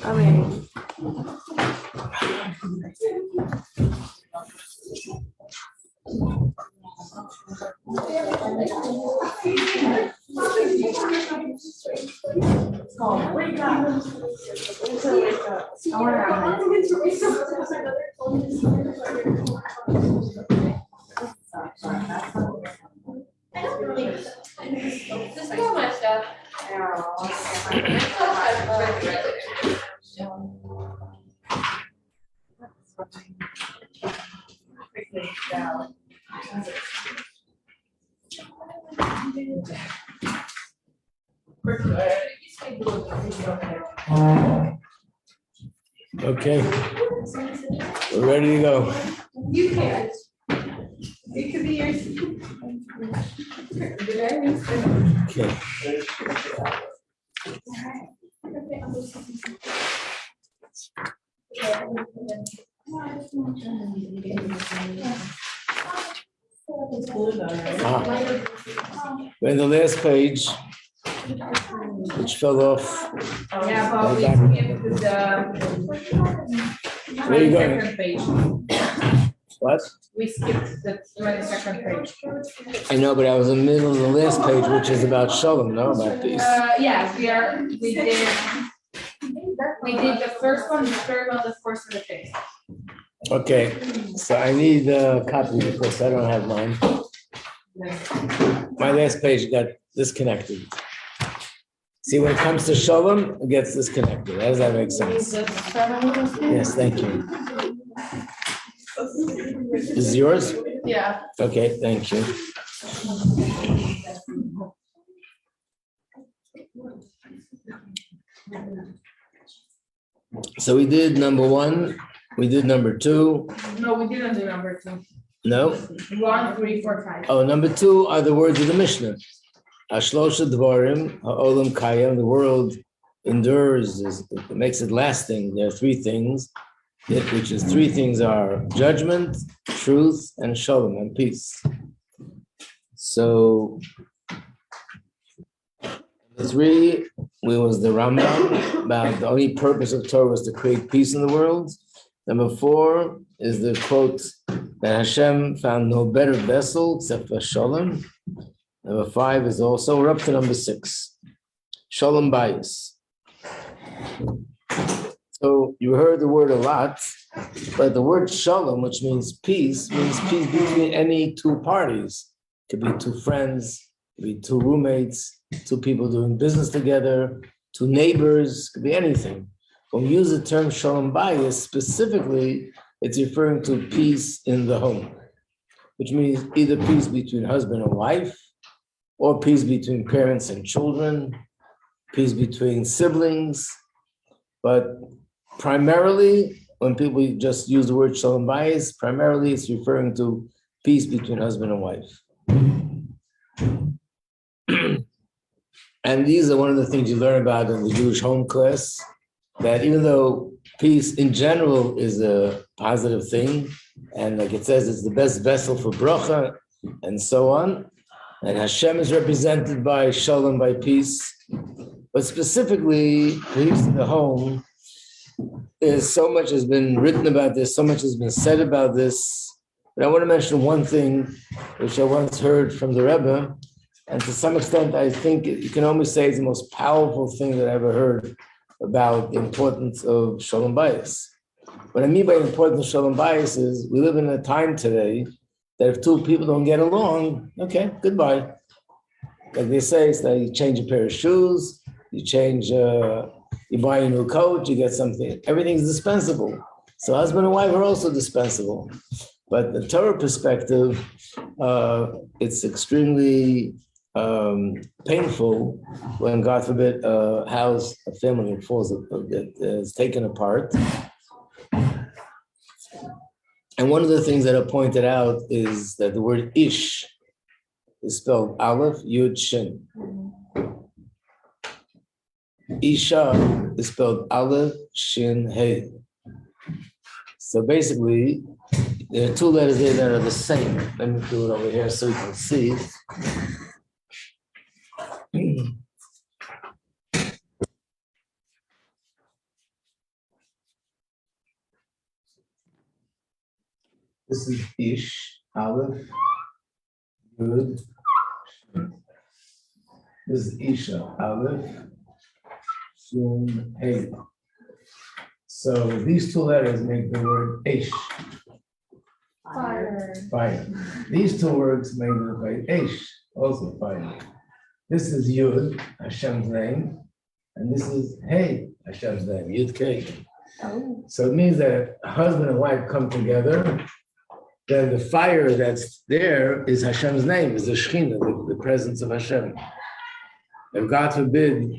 Amen. Okay, we're ready to go. You can. It could be yours. Okay. We're in the last page, which fell off. Yeah, but we skipped the Where are you going? 22nd page. What? We skipped the 22nd page. I know, but I was in the middle of the last page, which is about Shalom, no, about peace. Yeah, we did the first one, the third one, the fourth, and the fifth. Okay, so I need a copy because I don't have mine. My last page got disconnected. See, when it comes to Shalom, it gets disconnected. How does that make sense? Yes, thank you. This is yours? Yeah. Okay, thank you. So we did number one, we did number two. No, we didn't do number two. No? 1, 3, 4, 5. Oh, number two are the words of the Mishnah. Ashlosha Dvarim, Ha'olam Kayam, the world endures, it makes it lasting. There are three things, which is three things are judgment, truth, and shalom, and peace. So, the three, was the Rambam, about the only purpose of Torah was to create peace in the world. Number four is the quote that Hashem found no better vessel except for shalom. Number five is also, we're up to number six, shalom bayis. So you heard the word a lot, but the word shalom, which means peace between any two parties. It could be two friends, it could be two roommates, two people doing business together, two neighbors, it could be anything. When we use the term shalom bayis, specifically, it's referring to peace in the home, which means either peace between husband and wife, or peace between parents and children, peace between siblings. But primarily, when people just use the word shalom bayis, primarily it's referring to peace between husband and wife. And these are one of the things you learn about in the Jewish home class, that even though peace in general is a positive thing, and like it says, it's the best vessel for bracha, and so on, and Hashem is represented by shalom, by peace, but specifically, peace in the home, so much has been written about this, so much has been said about this, but I want to mention one thing, which I once heard from the Rebbe, and to some extent, I think you can almost say it's the most powerful thing that I ever heard about the importance of shalom bayis. What I mean by the importance of shalom bayis is we live in a time today that if two people don't get along, okay, goodbye. Like they say, it's that you change a pair of shoes, you buy a new coat, you get something, everything's dispensable. So husband and wife are also dispensable. But the Torah perspective, it's extremely painful when, God forbid, a house, a family is taken apart. And one of the things that are pointed out is that the word ish is spelled Aleph, Yud, Shin. Isha is spelled Aleph, Shin, Hey. So basically, there are two letters there that are the same. Let me do it over here so you can see. This is Ish, Aleph, Yud. This is Isha, Aleph, Shin, Hey. So these two letters make the word Ish, fire. These two words make the word Ish, also fire. This is Yud, Hashem's name, and this is Hey, Hashem's name, Yud Kei. Oh. So it means that husband and wife come together, then the fire that's there is Hashem's name, is the Shekhinah, the presence of Hashem. If God forbid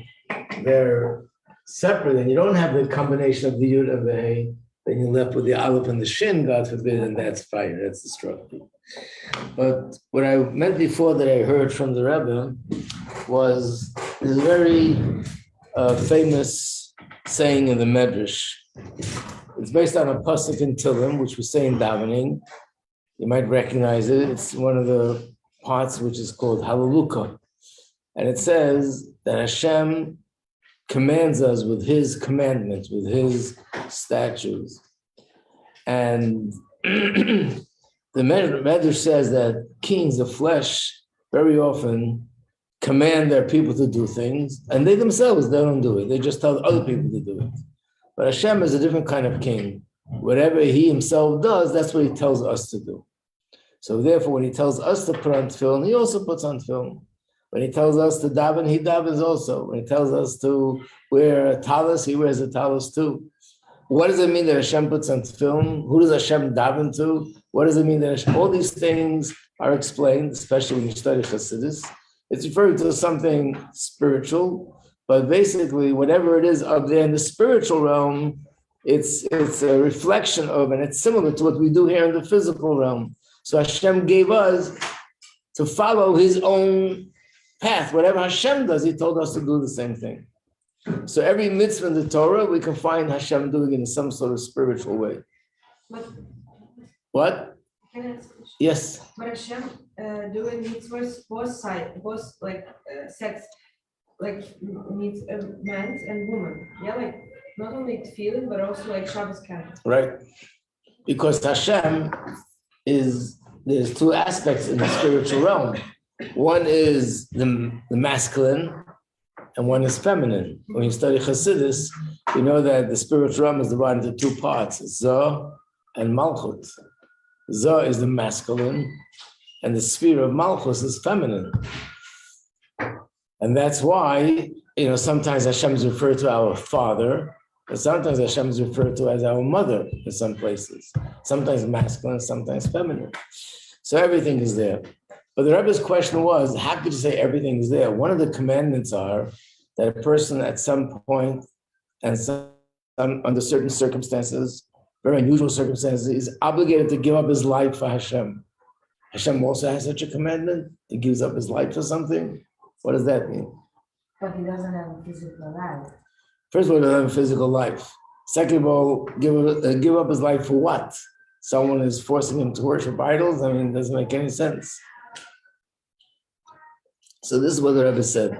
they're separate and you don't have the combination of the Yud and the Hey, then you're left with the Aleph and the Shin, God forbid, and that's fire, that's destructive. But what I meant before that I heard from the Rebbe was this very famous saying in the Medrash. It's based on a pasuk in Tehillim, which we say in davening. You might recognize it. It's one of the parts which is called Hallelujah. And it says that Hashem commands us with his commandments, with his statutes. And the Medrash says that kings of flesh very often command their people to do things, and they themselves, they don't do it. They just tell other people to do it. But Hashem is a different kind of king. Whatever he himself does, that's what he tells us to do. So therefore, when he tells us to put on tefillin, he also puts on tefillin. When he tells us to daven, he davens also. When he tells us to wear a talis, he wears a talis too. What does it mean that Hashem puts on tefillin? Who does Hashem daven to? What does it mean that Hashem, all these things are explained, especially when you study Chassidus. It's referring to something spiritual, but basically whatever it is up there in the spiritual realm, it's a reflection of, and it's similar to what we do here in the physical realm. So Hashem gave us to follow his own path. Whatever Hashem does, he told us to do the same thing. So every mitzvah in the Torah, we can find Hashem doing it in some sort of spiritual way. What? Can I ask a question? Yes. But Hashem doing mitzvahs both sides, both sex, needs men and women. Yeah, not only feeling, but also Shabbos kind. Right. Because Hashem there's two aspects in the spiritual realm. One is the masculine and one is feminine. When you study Chassidus, you know that the spiritual realm is divided into two parts, Zoh and Malchut. Zoh is the masculine and the sphere of Malchus is feminine. And that's why, sometimes Hashem is referred to our father, but sometimes Hashem is referred to as our mother in some places. Sometimes masculine, sometimes feminine. So everything is there. But the Rebbe's question was, how could you say everything is there? One of the commandments are that a person at some point and under certain circumstances, very unusual circumstances, is obligated to give up his life for Hashem. Hashem also has such a commandment. He gives up his life for something. What does that mean? But he doesn't have a physical life. First of all, he doesn't have a physical life. Second of all, give up his life for what? Someone is forcing him to worship idols? It doesn't make any sense. So this is what the Rebbe said.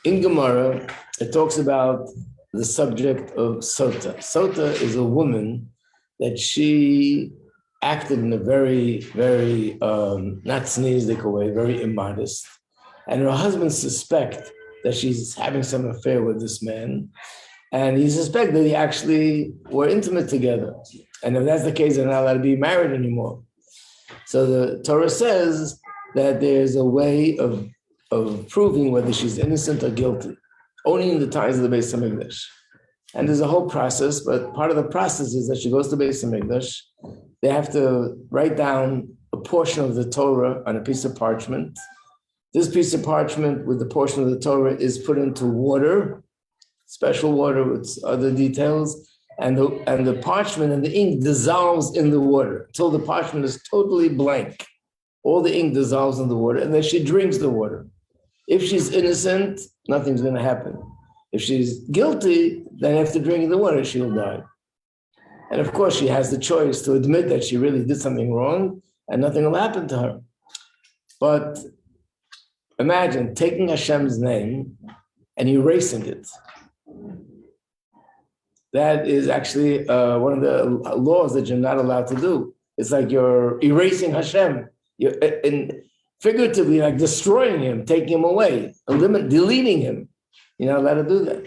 In Gemara, it talks about the subject of Sota. Sota is a woman that she acted in a very, very, not sneezik way, very immodest. And her husband suspect that she's having some affair with this man. And he suspects that they actually were intimate together. And if that's the case, they're not allowed to be married anymore. So the Torah says that there's a way of proving whether she's innocent or guilty, only in the times of the Beis HaMikdash. And there's a whole process, but part of the process is that she goes to Beis HaMikdash. They have to write down a portion of the Torah on a piece of parchment. This piece of parchment with the portion of the Torah is put into water, special water with other details, and the parchment and the ink dissolves in the water until the parchment is totally blank. All the ink dissolves in the water, and then she drinks the water. If she's innocent, nothing's going to happen. If she's guilty, then after drinking the water, she'll die. And of course, she has the choice to admit that she really did something wrong, and nothing will happen to her. But imagine taking Hashem's name and erasing it. That is actually one of the laws that you're not allowed to do. It's like you're erasing Hashem. You're figuratively like destroying him, taking him away, deleting him. You're not allowed to do that.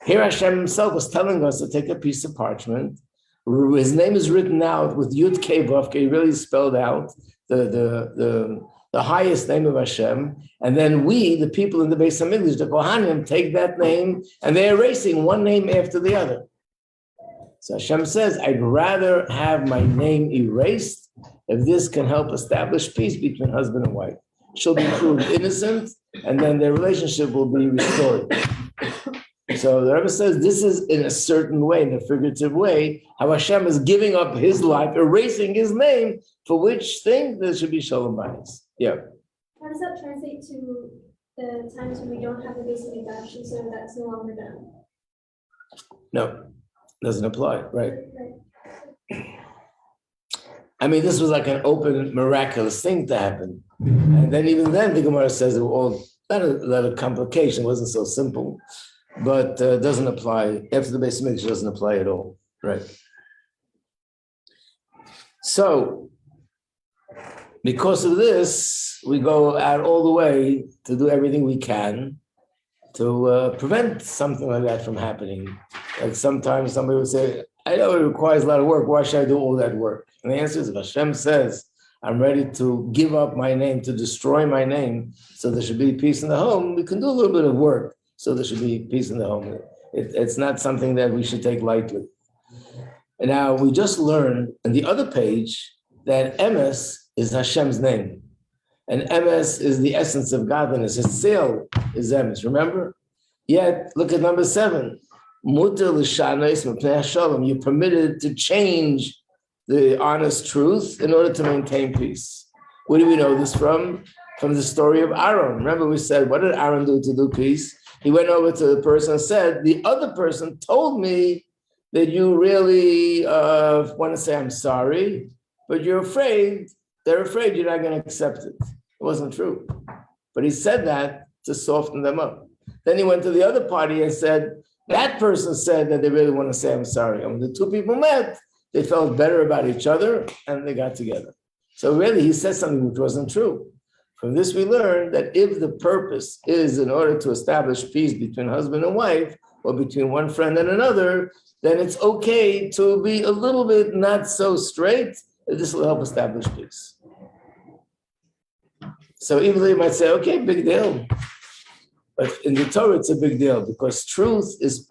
Here Hashem himself was telling us to take a piece of parchment. His name is written out with Yud Kei Vav Kei, really spelled out the highest name of Hashem. And then we, the people in the Beis HaMikdash, the Kohanim, take that name and they're erasing one name after the other. So Hashem says, I'd rather have my name erased if this can help establish peace between husband and wife. She'll be proved innocent, and then their relationship will be restored. So the Rebbe says this is in a certain way, in a figurative way, how Hashem is giving up his life, erasing his name, for which thing there should be shalom bayis. Yeah. How does that translate to the times when we don't have the Beis HaMikdash, and so that's no longer done? No, doesn't apply, right? I mean, this was like an open, miraculous thing to happen. And then even then, the Gemara says it was all not a lot of complication, it wasn't so simple, but doesn't apply. After the Beis HaMikdash, doesn't apply at all, right? So, because of this, we go out all the way to do everything we can to prevent something like that from happening. Like sometimes somebody would say, I know it requires a lot of work, why should I do all that work? And the answer is, if Hashem says, I'm ready to give up my name, to destroy my name, so there should be peace in the home, we can do a little bit of work, so there should be peace in the home. It's not something that we should take lightly. And now we just learned on the other page that Emes is Hashem's name. And Emes is the essence of godliness. His seal is Emes, remember? Yet, look at number 7. Mutar l'shanos mipnei hashalom. You're permitted to change the honest truth in order to maintain peace. Where do we know this from? From the story of Aaron. Remember we said, what did Aaron do to do peace? He went over to the person and said, the other person told me that you really want to say, I'm sorry, but they're afraid you're not going to accept it. It wasn't true. But he said that to soften them up. Then he went to the other party and said, that person said that they really want to say, I'm sorry. And when the two people met, they felt better about each other and they got together. So really, he said something which wasn't true. From this, we learned that if the purpose is in order to establish peace between husband and wife, or between one friend and another, then it's okay to be a little bit not so straight. This will help establish peace. So even though you might say, okay, big deal. But in the Torah, it's a big deal because truth is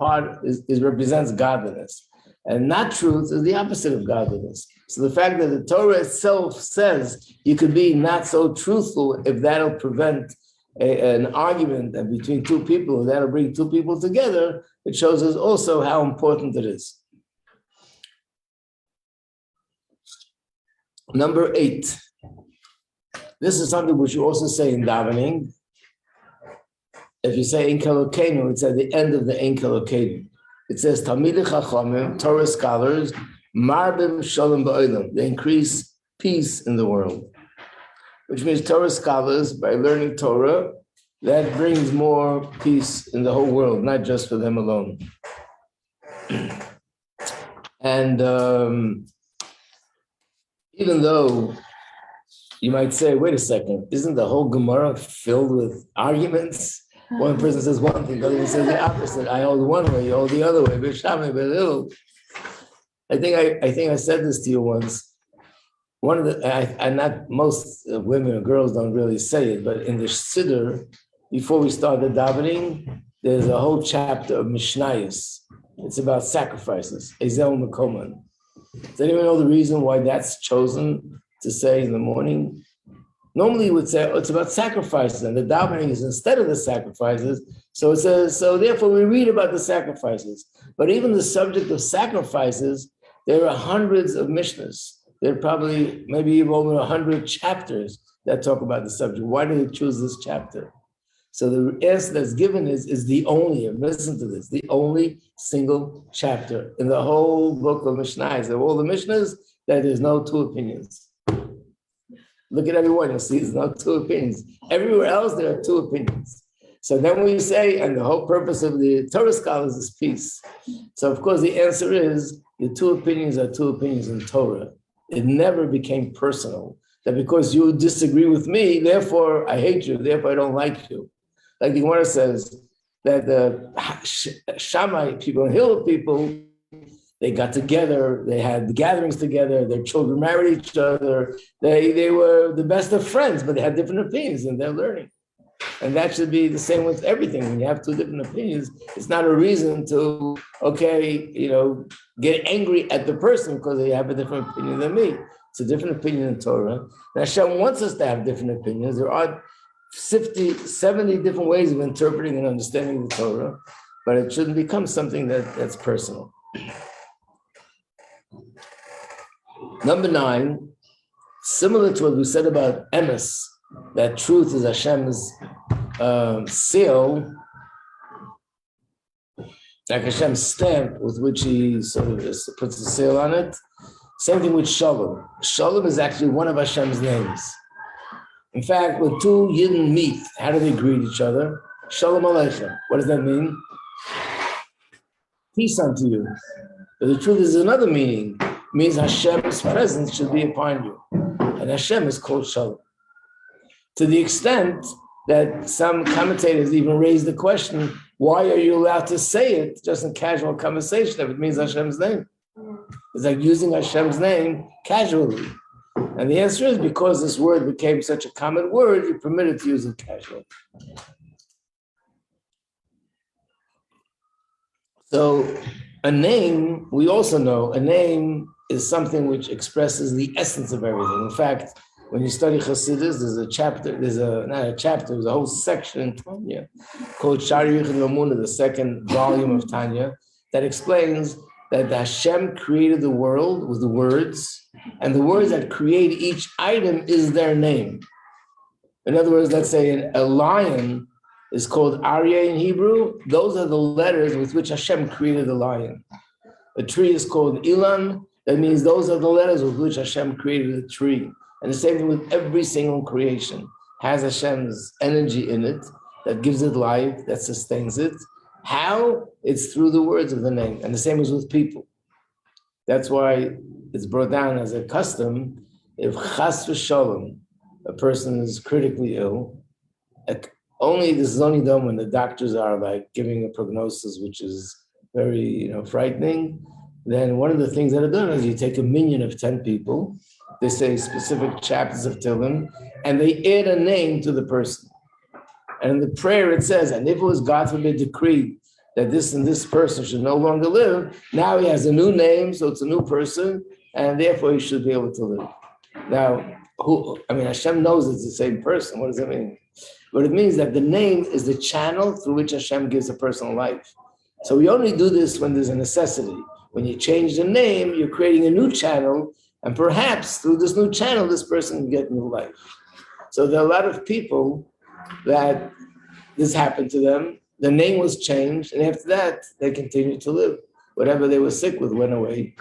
represents godliness. And not truth is the opposite of godliness. So the fact that the Torah itself says you could be not so truthful, if that'll prevent an argument between two people, that'll bring two people together, it shows us also how important it is. Number 8. This is something which you also say in davening. If you say Ein Kelokenu, it's at the end of the Ein Kelokenu. It says Talmidei Chachamim, Torah scholars, Marbim Shalom Ba'olam. They increase peace in the world, which means Torah scholars, by learning Torah, that brings more peace in the whole world, not just for them alone. And even though you might say, wait a second, isn't the whole Gemara filled with arguments? One person says one thing, the other one says the opposite. I hold one way, you hold the other way. I think I said this to you once. One of the, not most women or girls don't really say it, but in the Siddur, before we start the davening, there's a whole chapter of Mishnayos. It's about sacrifices. Ezel Mekoman. Does anyone know the reason why that's chosen to say in the morning? Normally you would say, oh, it's about sacrifices, and the davening is instead of the sacrifices. So it says, so therefore we read about the sacrifices. But even the subject of sacrifices, there are hundreds of Mishnahs. There are probably maybe even over 100 chapters that talk about the subject. Why did they choose this chapter? So the answer that's given is the only, and listen to this, the only single chapter in the whole book of Mishnahs, of all the Mishnahs, that there's no two opinions. Look at everyone, you'll see there's no two opinions. Everywhere else, there are two opinions. So then we say, and the whole purpose of the Torah scholars is peace. So of course the answer is, the two opinions are two opinions in Torah. It never became personal. That because you disagree with me, therefore I hate you, therefore I don't like you. Like the Gemara says that the Shammai people and Hillel people, they got together, they had the gatherings together, their children married each other, they were the best of friends, but they had different opinions and they're learning. And that should be the same with everything. When you have two different opinions, it's not a reason to, get angry at the person because they have a different opinion than me. It's a different opinion in Torah. And Hashem wants us to have different opinions. There are 50, 70 different ways of interpreting and understanding the Torah, but it shouldn't become something that's personal. Number 9, similar to what we said about emes, that truth is Hashem's seal, like Hashem's stamp with which he sort of puts a seal on it. Same thing with Shalom. Shalom is actually one of Hashem's names. In fact, when two Yidden meet, how do they greet each other? Shalom Aleichem. What does that mean? Peace unto you. But the truth is another meaning. It means Hashem's presence should be upon you. And Hashem is called Shalom. To the extent that some commentators even raise the question, why are you allowed to say it just in casual conversation if it means Hashem's name? It's like using Hashem's name casually. And the answer is because this word became such a common word, you're permitted to use it casually. So a name, we also know, a name is something which expresses the essence of everything. In fact, when you study Chassidus, there's a whole section in Tanya called Shari Yichud Lamuna, the second volume of Tanya, that explains that Hashem created the world with the words, and the words that create each item is their name. In other words, let's say a lion is called Aryeh in Hebrew. Those are the letters with which Hashem created the lion. A tree is called Ilan. That means those are the letters with which Hashem created the tree. And the same thing with every single creation. Has Hashem's energy in it that gives it life, that sustains it. How? It's through the words of the name. And the same is with people. That's why it's brought down as a custom. If chas v'shalom, a person is critically ill, this is only done when the doctors are like giving a prognosis, which is very frightening. Then one of the things that are done is you take a minyan of 10 people, they say specific chapters of Tehillim, and they add a name to the person. And in the prayer it says, and if it was God forbid decreed that this and this person should no longer live, now he has a new name, so it's a new person, and therefore he should be able to live. Now, Hashem knows it's the same person. What does that mean? But it means that the name is the channel through which Hashem gives a personal life. So we only do this when there's a necessity. When you change the name, you're creating a new channel, and perhaps through this new channel, this person can get new life. So there are a lot of people that this happened to them, the name was changed, and after that, they continued to live. Whatever they were sick with went away.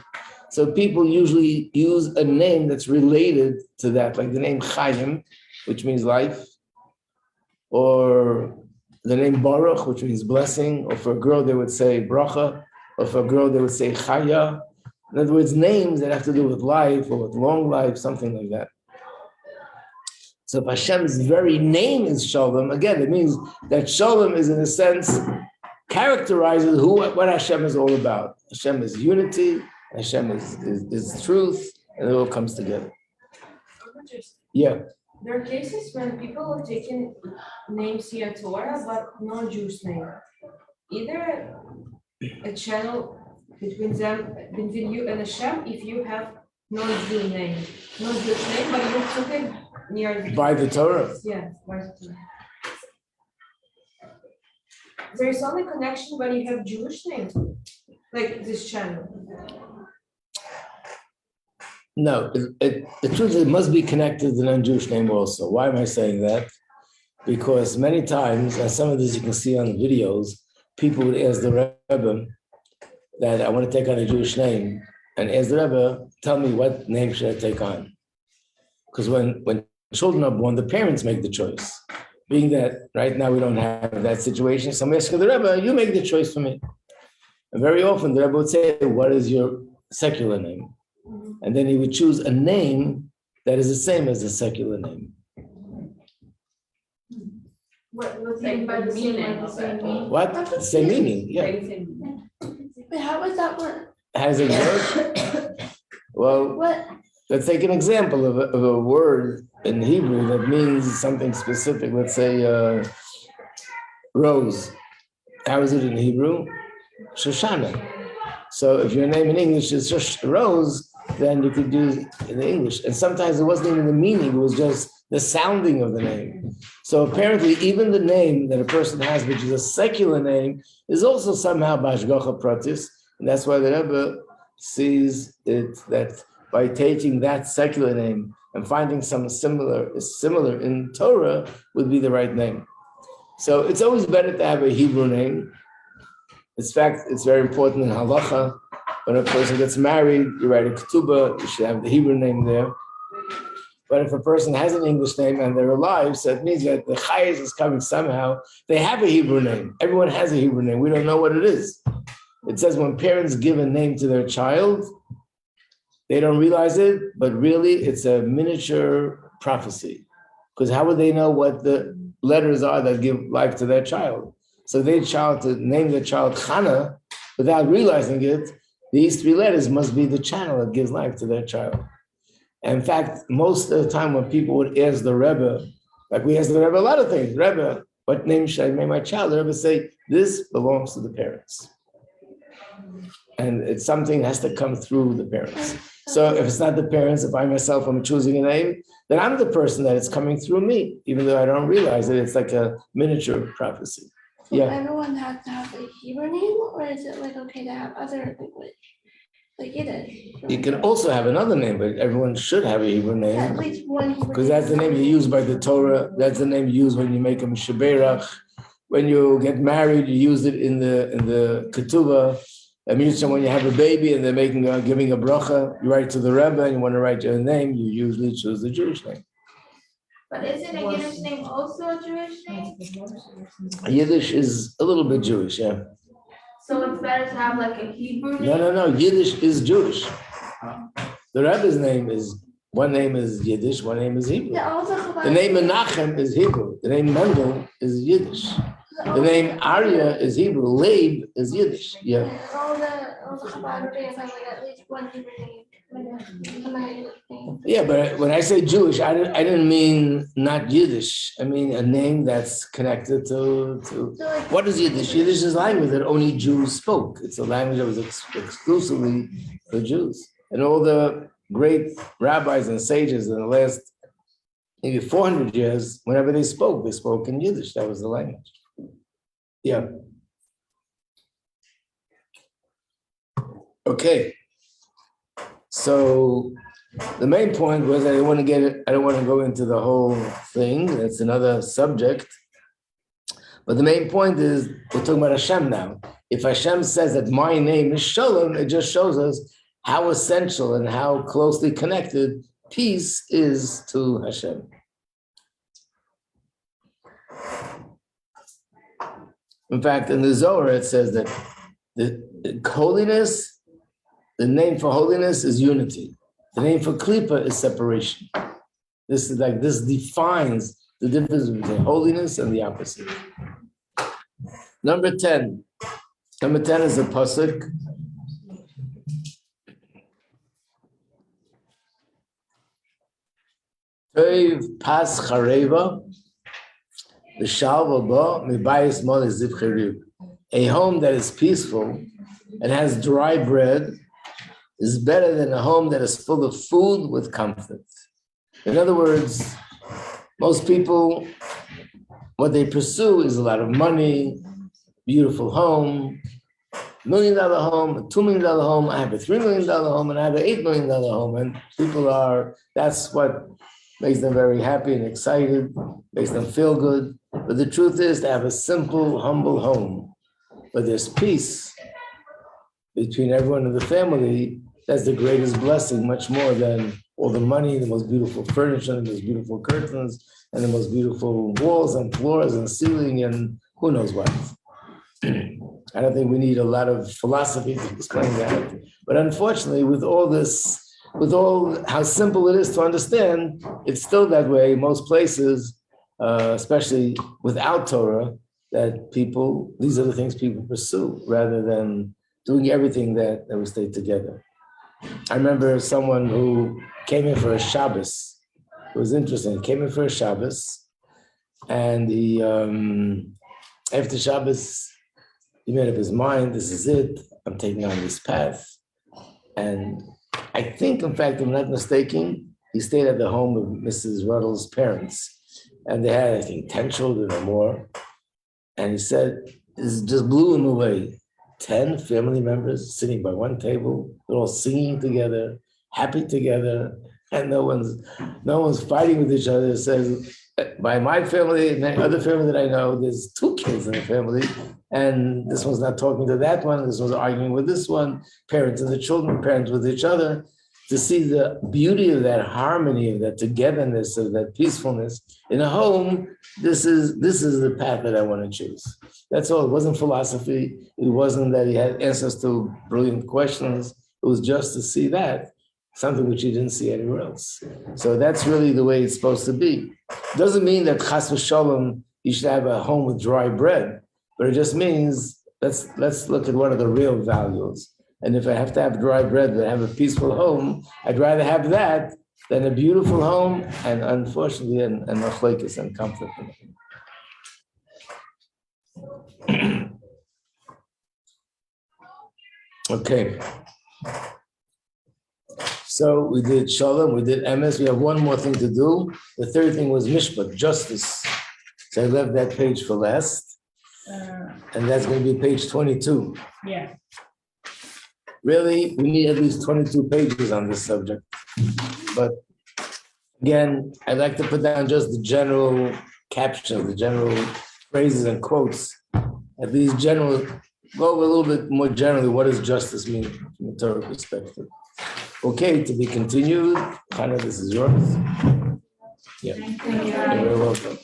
So people usually use a name that's related to that, like the name Chaim, which means life, or the name Baruch, which means blessing, or for a girl, they would say Bracha, or for a girl, they would say Chaya. In other words, names that have to do with life or with long life, something like that. So if Hashem's very name is Shalom, again, it means that Shalom is, in a sense, characterizes what Hashem is all about. Hashem is unity, Hashem is truth, and it all comes together. Yeah. There are cases when people have taken names here Torah, but non-Jewish name. Either a channel between you and Hashem, if you have non-Jewish name, but you took it near by the Torah. Yeah, by the Torah. There is only connection when you have Jewish name, like this channel. No, the truth is it must be connected to the non-Jewish name also. Why am I saying that? Because many times, and some of this you can see on the videos, people would ask the Rebbe that I want to take on a Jewish name, and ask the Rebbe, tell me what name should I take on? Because when children are born, the parents make the choice. Being that right now we don't have that situation, so I'm asking the Rebbe, you make the choice for me. And very often the Rebbe would say, what is your secular name? And then he would choose a name that is the same as a secular name. What do you Like mean by the the same, meaning like the of same it. meaning? What? The same meaning, yeah. Wait, how would that work? How does it work? Well, What? let's take an example of a word in Hebrew that means something specific. Let's say rose. How is it in Hebrew? Shoshana. So if your name in English is Rose, then you could use it in English. And sometimes it wasn't even the meaning, it was just the sounding of the name. So apparently even the name that a person has, which is a secular name, is also somehow Bashgacha Pratis. And that's why the Rebbe sees it that by taking that secular name and finding some similar in Torah would be the right name. So it's always better to have a Hebrew name. In fact, it's very important in halacha. When a person gets married, you write a ketubah, you should have the Hebrew name there. But if a person has an English name and they're alive, so it means that the chayes is coming somehow. They have a Hebrew name. Everyone has a Hebrew name. We don't know what it is. It says when parents give a name to their child, they don't realize it, but really it's a miniature prophecy. Because how would they know what the letters are that give life to their child? So they name their child Chana without realizing it. These three letters must be the channel that gives life to their child. And in fact, most of the time when people would ask the Rebbe, like we ask the Rebbe a lot of things, Rebbe, what name should I name my child? The Rebbe say, this belongs to the parents. And it's something that has to come through the parents. So if it's not the parents, if I myself am choosing a name, then I'm the person that it's coming through me, even though I don't realize it. It's like a miniature prophecy. So Yeah. everyone has to have a Hebrew name, or is it like okay to have other language? Like Yiddish? You can also have another name, but everyone should have a Hebrew Yeah, at name least one Hebrew. because that's the name you use by the Torah. That's the name you use when you make a Mishaberach. When you get married, you use it in the ketubah. That means when you have a baby and they're giving a bracha, you write to the Rebbe and you want to write your name, you usually choose the Jewish name. But isn't a Yiddish name also a Jewish name? Yiddish is a little bit Jewish, yeah. So it's better to have like a Hebrew name? No. Yiddish is Jewish. The Rebbe's one name is Yiddish, one name is Hebrew. Yeah, all the Chabad. The name Menachem is Hebrew. The name Mendel is Yiddish. The name Arya is Hebrew. Leib is Yiddish. Yeah. All the Chabad names have like at least one Hebrew name. Yeah, but when I say Jewish, I didn't mean not Yiddish. I mean a name that's connected to So like, what is Yiddish? Yiddish is a language that only Jews spoke. It's a language that was exclusively for Jews. And all the great rabbis and sages in the last maybe 400 years, whenever they spoke in Yiddish. That was the language. Yeah. Okay. So the main point was I don't want to go into the whole thing. That's another subject. But the main point is we're talking about Hashem now. If Hashem says that my name is Shalom, it just shows us how essential and how closely connected peace is to Hashem. In fact, in the Zohar, it says that the holiness, the name for holiness is unity. The name for klipa is separation. This defines the difference between holiness and the opposite. Number 10. Number 10 is a pasuk. Toiv pas chareva, v'shalva ba mibayis mol zivcheriv. A home that is peaceful and has dry bread is better than a home that is full of food with comfort. In other words, most people, what they pursue is a lot of money, beautiful home, $1 million home, a $2 million home, I have a $3 million home, and I have an $8 million home. And people that's what makes them very happy and excited, makes them feel good. But the truth is to have a simple, humble home, where there's peace between everyone in the family. That's the greatest blessing, much more than all the money, the most beautiful furniture, the most beautiful curtains, and the most beautiful walls and floors and ceiling and who knows what. I don't think we need a lot of philosophy to explain that. But unfortunately, with all this with all how simple it is to understand, it's still that way in most places, especially without Torah, that people, these are the things people pursue rather than doing everything that we stay together. I remember someone who came in for a Shabbos. It was interesting. He came in for a Shabbos, and he, after Shabbos, he made up his mind, this is it, I'm taking on this path. And I think, in fact, if I'm not mistaken, he stayed at the home of Mrs. Ruddle's parents. And they had, I think, 10 children or more. And he said, this just blew him away. 10 family members sitting by one table, they're all singing together, happy together, and no one's fighting with each other. It says, by my family and the other family that I know, there's 2 kids in the family, and this one's not talking to that one, this one's arguing with this one, parents and the children, parents with each other. To see the beauty of that harmony, of that togetherness, of that peacefulness in a home, this is the path that I want to choose. That's all. It wasn't philosophy. It wasn't that he had answers to brilliant questions. It was just to see that, something which he didn't see anywhere else. So that's really the way it's supposed to be. Doesn't mean that chas v'sholom, you should have a home with dry bread, but it just means let's look at what are the real values. And if I have to have dry bread but have a peaceful home, I'd rather have that than a beautiful home and unfortunately a machlekes and conflict. Okay. So we did shalom, we did emes. We have one more thing to do. The third thing was mishpat, justice. So I left that page for last. And that's going to be page 22. Yeah. Really, we need at least 22 pages on this subject. But again, I'd like to put down just the general captions, the general phrases and quotes. At least general, go over a little bit more generally, what does justice mean from a Torah perspective? Okay, to be continued. Hannah, this is yours. Yeah. You're very welcome.